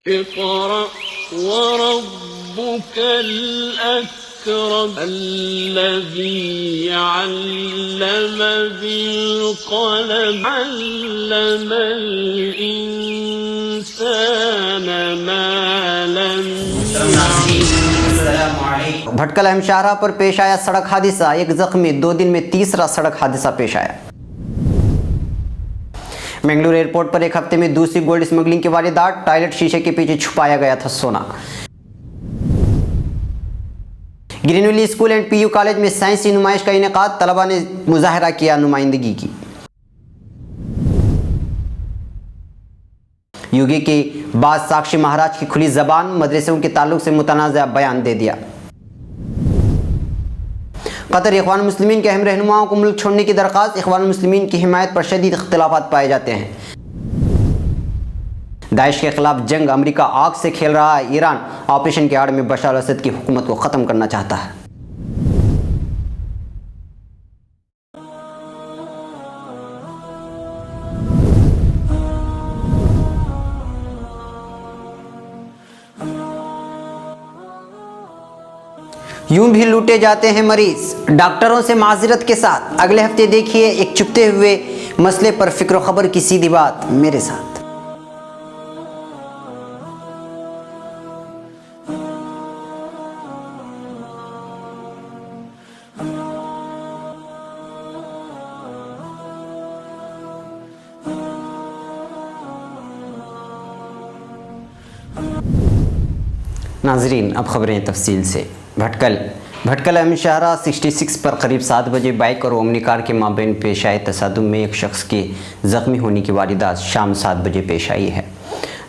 اقرأ وربك الأكرم الذي علم بالقلم علم الإنسان ما لم يعلم. بھٹکل اہم شاہراہ پر پیش آیا سڑک حادثہ، ایک زخمی، 2 دن میں تیسرا سڑک حادثہ پیش آیا. منگلور ایئرپورٹ پر ایک ہفتے میں دوسری گولڈ اسمگلنگ کی واردات، ٹائلٹ شیشے کے پیچھے چھپایا گیا تھا سونا. Green valley school and P U college میں سائنسی نمائش کا انعقاد، طلباء نے مظاہرہ کیا نمائندگی کی. یوگی کی بعد ساکشی مہاراج کی کھلی زبان، مدرسوں کے تعلق سے متنازع بیان دے دیا. قطر اخوان المسلمین کے اہم رہنماؤں کو ملک چھوڑنے کی درخواست، اخوان المسلمین کی حمایت پر شدید اختلافات پائے جاتے ہیں. داعش کے خلاف جنگ، امریکہ آگ سے کھیل رہا ہے، ایران آپریشن کے آڑ میں بشار الاسد کی حکومت کو ختم کرنا چاہتا ہے. یوں بھی لوٹے جاتے ہیں مریض، ڈاکٹروں سے معذرت کے ساتھ. اگلے ہفتے دیکھیے ایک چپتے ہوئے مسئلے پر فکر و خبر کی سیدھی بات میرے ساتھ. ناظرین اب خبریں تفصیل سے. بھٹکل اہم شاہراہ 66 پر قریب 7 بجے بائک اور اومنی کار کے مابین پیش آئے تصادم میں ایک شخص کے زخمی ہونے کی واردات شام 7 بجے پیش آئی ہے.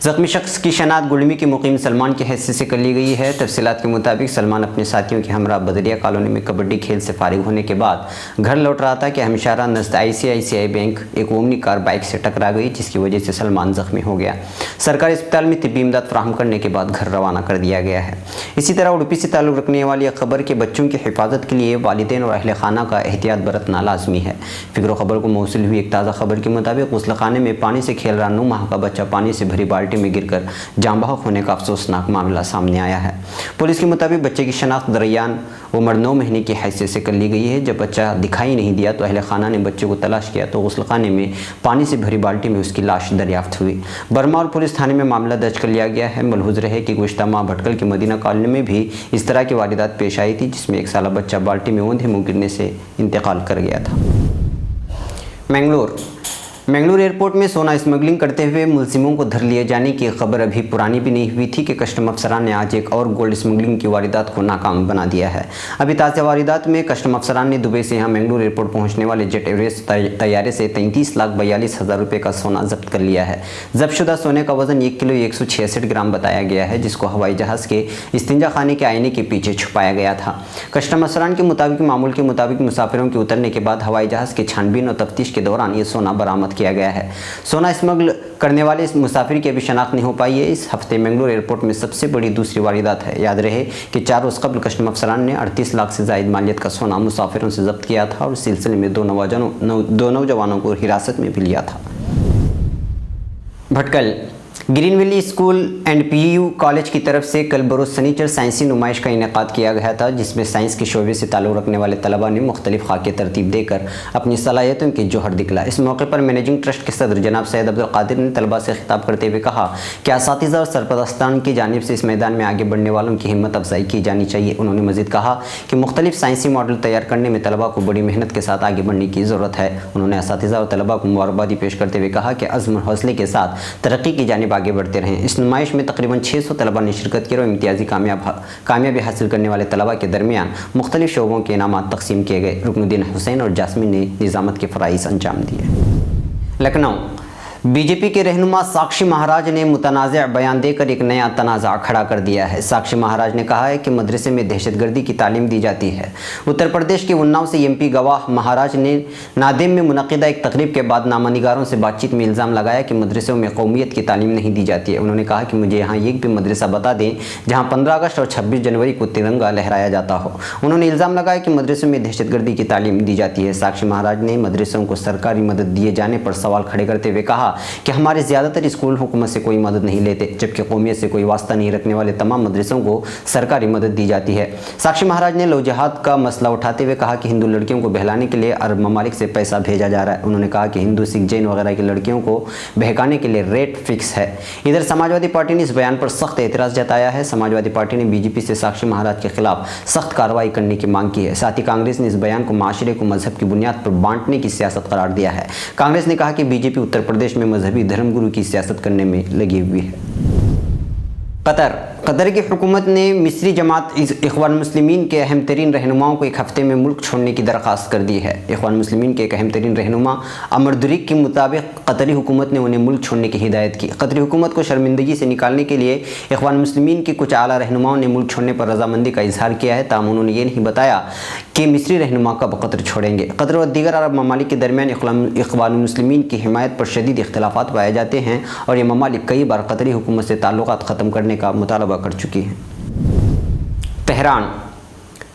زخمی شخص کی شناخت گلمی کے مقیم سلمان کی حیثیت سے کر لی گئی ہے. تفصیلات کے مطابق سلمان اپنے ساتھیوں کے ہمراہ بدریا کالونی میں کبڈی کھیل سے فارغ ہونے کے بعد گھر لوٹ رہا تھا کہ اہم شاہراہ نزد ICICI بینک ایک اومنی کار بائک سے ٹکرا گئی، جس کی وجہ سے سلمان زخمی ہو گیا. سرکاری اسپتال میں طبی امداد فراہم کرنے کے بعد گھر روانہ کر دیا گیا ہے. اسی طرح اڈوپی سے تعلق رکھنے والی ایک خبر کہ بچوں کی حفاظت کے لیے والدین اور اہل خانہ کا احتیاط برتنا لازمی ہے. فکر و خبر کو موصول ہوئی ایک تازہ خبر کے مطابق غسل خانے میں پانی سے کھیل رہا 9 ماہ کا بچہ پانی سے بھری بالٹی میں گر کر جاں بحق ہونے کا افسوسناک معاملہ سامنے آیا ہے. پولیس کے مطابق بچے کی شناخت دریان عمر 9 مہینے کی حیثیت سے کر لی گئی ہے. جب بچہ دکھائی نہیں دیا تو اہل خانہ نے بچے کو تلاش کیا تو غسل خانے میں پانی سے بھری بالٹی میں اس کی لاش دریافت ہوئی. برما اور پولیس تھانے میں معاملہ درج کر لیا گیا ہے. ملحوظ رہے کہ گزشتہ ماہ بھٹکل کی مدینہ کالونی میں بھی اس طرح کی واردات پیش آئی تھی، جس میں 1 سالہ بچہ بالٹی میں اوندھے منہ گرنے سے انتقال کر گیا تھا. منگلور ایئرپورٹ میں سونا اسمگلنگ کرتے ہوئے ملزموں کو دھر لیے جانے کی خبر ابھی پرانی بھی نہیں ہوئی تھی کہ کسٹم افسران نے آج ایک اور گولڈ اسمگلنگ کی واردات کو ناکام بنا دیا ہے. ابھی تازہ واردات میں کسٹم افسران نے دبئی سے یہاں منگلور ایئرپورٹ پہنچنے والے جیٹ ایئرویز طیارے سے 33,42,000 روپے کا سونا ضبط کر لیا ہے. ضبط شدہ سونے کا وزن 1 کلو 166 گرام بتایا گیا ہے، جس کو ہوائی جہاز کے استنجا خانے کے آئینے کے پیچھے چھپایا گیا تھا. کسٹم افسران کے مطابق معمول کے مطابق مسافروں کے اترنے کے بعد ہوائی جہاز کے چھانبین اور تفتیش کے دوران یہ سونا برآمد کیا گیا ہے. سونا اسمگل کرنے والے اس مسافر کی ابھی شناخت نہیں ہو پائی ہے. اس ہفتے منگلور ایئرپورٹ میں سب سے بڑی دوسری واردات ہے. یاد رہے کہ 4 روز قبل کسٹم افسران نے 38 لاکھ سے زائد مالیت کا سونا مسافروں سے ضبط کیا تھا اور اس سلسلے میں 2 نوجوانوں کو حراست میں بھی لیا تھا. Bhatkal green valley school and P U college کی طرف سے کل بروز سنیچر سائنسی نمائش کا انعقاد کیا گیا تھا، جس میں سائنس کے شعبے سے تعلق رکھنے والے طلباء نے مختلف خاکے ترتیب دے کر اپنی صلاحیتوں کی جوہر دکھلا. اس موقع پر مینیجنگ ٹرسٹ کے صدر جناب سید عبدالقادر نے طلباء سے خطاب کرتے ہوئے کہا کہ اساتذہ اور سرپرستان کی جانب سے اس میدان میں آگے بڑھنے والوں کی ہمت افزائی کی جانی چاہیے. انہوں نے مزید کہا کہ مختلف سائنسی ماڈل تیار کرنے میں طلباء کو بڑی محنت کے ساتھ آگے بڑھنے کی ضرورت ہے. انہوں نے اساتذہ اور طلباء کو مبارکبادی پیش کرتے ہوئے کہا کہ عزم اور حوصلے کے ساتھ ترقی کی جانب آگے بڑھتے رہیں. اس نمائش میں تقریباً 600 طلباء نے شرکت کی اور امتیازی کامیابی حاصل کرنے والے طلباء کے درمیان مختلف شعبوں کے انعامات تقسیم کیے گئے. رکن الدین حسین اور جاسمین نے نظامت کے فرائض انجام دیے. لکھنؤ بی جے پی کے رہنما ساکشی مہاراج نے متنازع بیان دے کر ایک نیا تنازع کھڑا کر دیا ہے. ساکشی مہاراج نے کہا ہے کہ مدرسے میں دہشت گردی کی تعلیم دی جاتی ہے. اتر پردیش کے اناؤ سے ایم پی گواہ مہاراج نے نادیم میں منعقدہ ایک تقریب کے بعد نامہ نگاروں سے بات چیت میں الزام لگایا کہ مدرسوں میں قومیت کی تعلیم نہیں دی جاتی ہے. انہوں نے کہا کہ مجھے یہاں ایک بھی مدرسہ بتا دیں جہاں 15 اگست اور 26 جنوری کو ترنگا لہرایا جاتا ہو. انہوں نے الزام لگایا کہ مدرسوں میں دہشت گردی کی تعلیم دی جاتی ہے. ساکشی مہاراج نے مدرسوں کو سرکاری مدد دیے جانے پر سوال کھڑے کرتے ہوئے کہا کہا کہ ہمارے زیادہ تر اسکول حکومت سے کوئی مدد نہیں لیتے، جبکہ قومیت سے کوئی واسطہ نہیں رکھنے والے تمام مدرسوں کو سرکاری مدد دی جاتی ہے۔ ساکشی مہاراج نے لو جہاد کا مسئلہ اٹھاتے ہوئے کہا کہ ہندو لڑکیوں کو بہلانے کے لیے عرب ممالک سے پیسہ بھیجا جا رہا ہے۔ انہوں نے کہا کہ ہندو، سکھ، جین وغیرہ کی لڑکیوں کو بہکانے کے لیے ریٹ فکس ہے۔ ادھر سماجوادی پارٹی نے اس بیان پر سخت اعتراض جتایا ہے۔ سماجوادی پارٹی نے بی جے پی سے ساکشی مہاراج کے خلاف سخت کارروائی کرنے کی مانگ کی ہے۔ ساتھ ہی کانگریس نے اس بیان کو معاشرے کو مذہب کی بنیاد پر بانٹنے کی سیاست قرار دیا ہے۔ کانگریس نے کہا کہ بی جے پی اتر پردیش میں مذہبی دھرم گرو کی سیاست کرنے میں لگی ہوئی ہے۔ قطر کی حکومت نے مصری جماعت اخوان المسلمین کے اہم ترین رہنماؤں کو ایک ہفتے میں ملک چھوڑنے کی درخواست کر دی ہے۔ اخوان المسلمین کے ایک اہم ترین رہنما عمر دریک کے مطابق قطری حکومت نے انہیں ملک چھوڑنے کی ہدایت کی۔ قطری حکومت کو شرمندگی سے نکالنے کے لیے اخوان المسلمین کے کچھ اعلیٰ رہنماؤں نے ملک چھوڑنے پر رضامندی کا اظہار کیا ہے، تاہم انہوں نے یہ نہیں بتایا کہ مصری رہنما کب قطر چھوڑیں گے۔ قطر اور دیگر عرب ممالک کے درمیان اخوان المسلمین کی حمایت پر شدید اختلافات پائے جاتے ہیں اور یہ ممالک کئی بار قطری حکومت سے تعلقات ختم کرنے کا مطالبہ کر چکی ہیں۔ تہران۔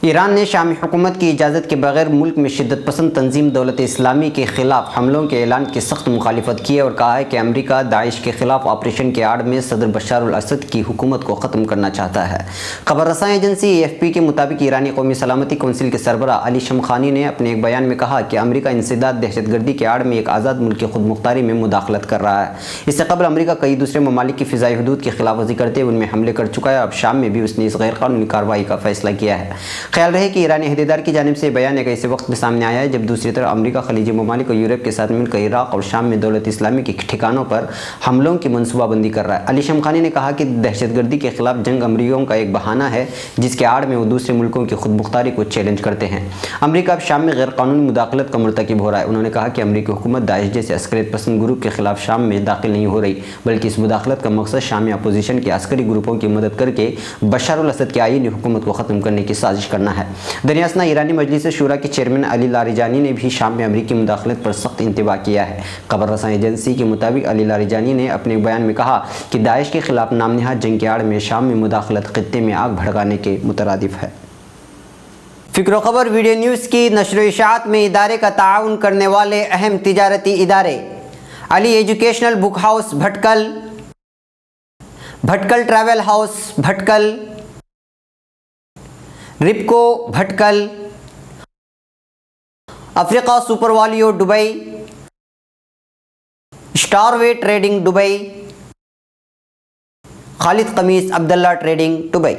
ایران نے شامی حکومت کی اجازت کے بغیر ملک میں شدت پسند تنظیم دولت اسلامی کے خلاف حملوں کے اعلان کی سخت مخالفت کی ہے اور کہا ہے کہ امریکہ داعش کے خلاف آپریشن کی آڑ میں صدر بشار الاسد کی حکومت کو ختم کرنا چاہتا ہے۔ خبر رساں ایجنسی AFP کے مطابق ایرانی قومی سلامتی کونسل کے سربراہ علی شمخانی نے اپنے ایک بیان میں کہا کہ امریکہ انسداد دہشت گردی کے آڑ میں ایک آزاد ملک کی خود مختاری میں مداخلت کر رہا ہے۔ اس سے قبل امریکہ کئی دوسرے ممالک کی فضائی حدود کی خلاف ورزی کرتے ہوئے ان میں حملے کر چکا ہے۔ اب شام میں بھی اس نے اس غیر قانونی کارروائی کا فیصلہ کیا ہے۔ خیال رہے کہ ایرانی عہدیدار کی جانب سے بیان ایک ایسے وقت میں سامنے آیا ہے جب دوسری طرف امریکہ خلیجی ممالک اور یورپ کے ساتھ مل کر عراق اور شام میں دولت اسلامی کے ٹھکانوں پر حملوں کی منصوبہ بندی کر رہا ہے۔ علی شمخانی نے کہا کہ دہشت گردی کے خلاف جنگ امریکیوں کا ایک بہانہ ہے جس کے آڑ میں وہ دوسرے ملکوں کی خود مختاری کو چیلنج کرتے ہیں۔ امریکہ اب شام میں غیر قانونی مداخلت کا مرتکب ہو رہا ہے۔ انہوں نے کہا کہ امریکی حکومت داعش جیسے عسکریت پسند گروپ کے خلاف شام میں داخل نہیں ہو رہی، بلکہ اس مداخلت کا مقصد شامی اپوزیشن کے عسکری گروپوں کی مدد کر کے بشار الاسد کی آئینی حکومت کو ختم کرنے کی سازش کرنا ہے۔ دریاسنا ایرانی مجلس شورا کے چیئرمین علی لاریجانی نے بھی شام میں امریکی مداخلت پر سخت انتباہ کیا ہے۔ خبر رساں ایجنسی کے مطابق علی لاریجانی نے اپنے بیان میں کہا کہ داعش کے خلاف نام نہاد جنگ کے آڑ میں شام میں مداخلت خطے میں آگ بھڑکانے کے مترادف ہے۔ فکر و خبر ویڈیو نیوز کی نشر و اشاعت میں ادارے کا تعاون کرنے والے اہم تجارتی ادارے علی educational book house بھٹکل، بھٹکل travel house بھٹکل، رپکو بھٹکل، افریقہ سپر والیو دبئی، اسٹار وے ٹریڈنگ دبئی، خالد قمیص عبداللہ ٹریڈنگ دبئی۔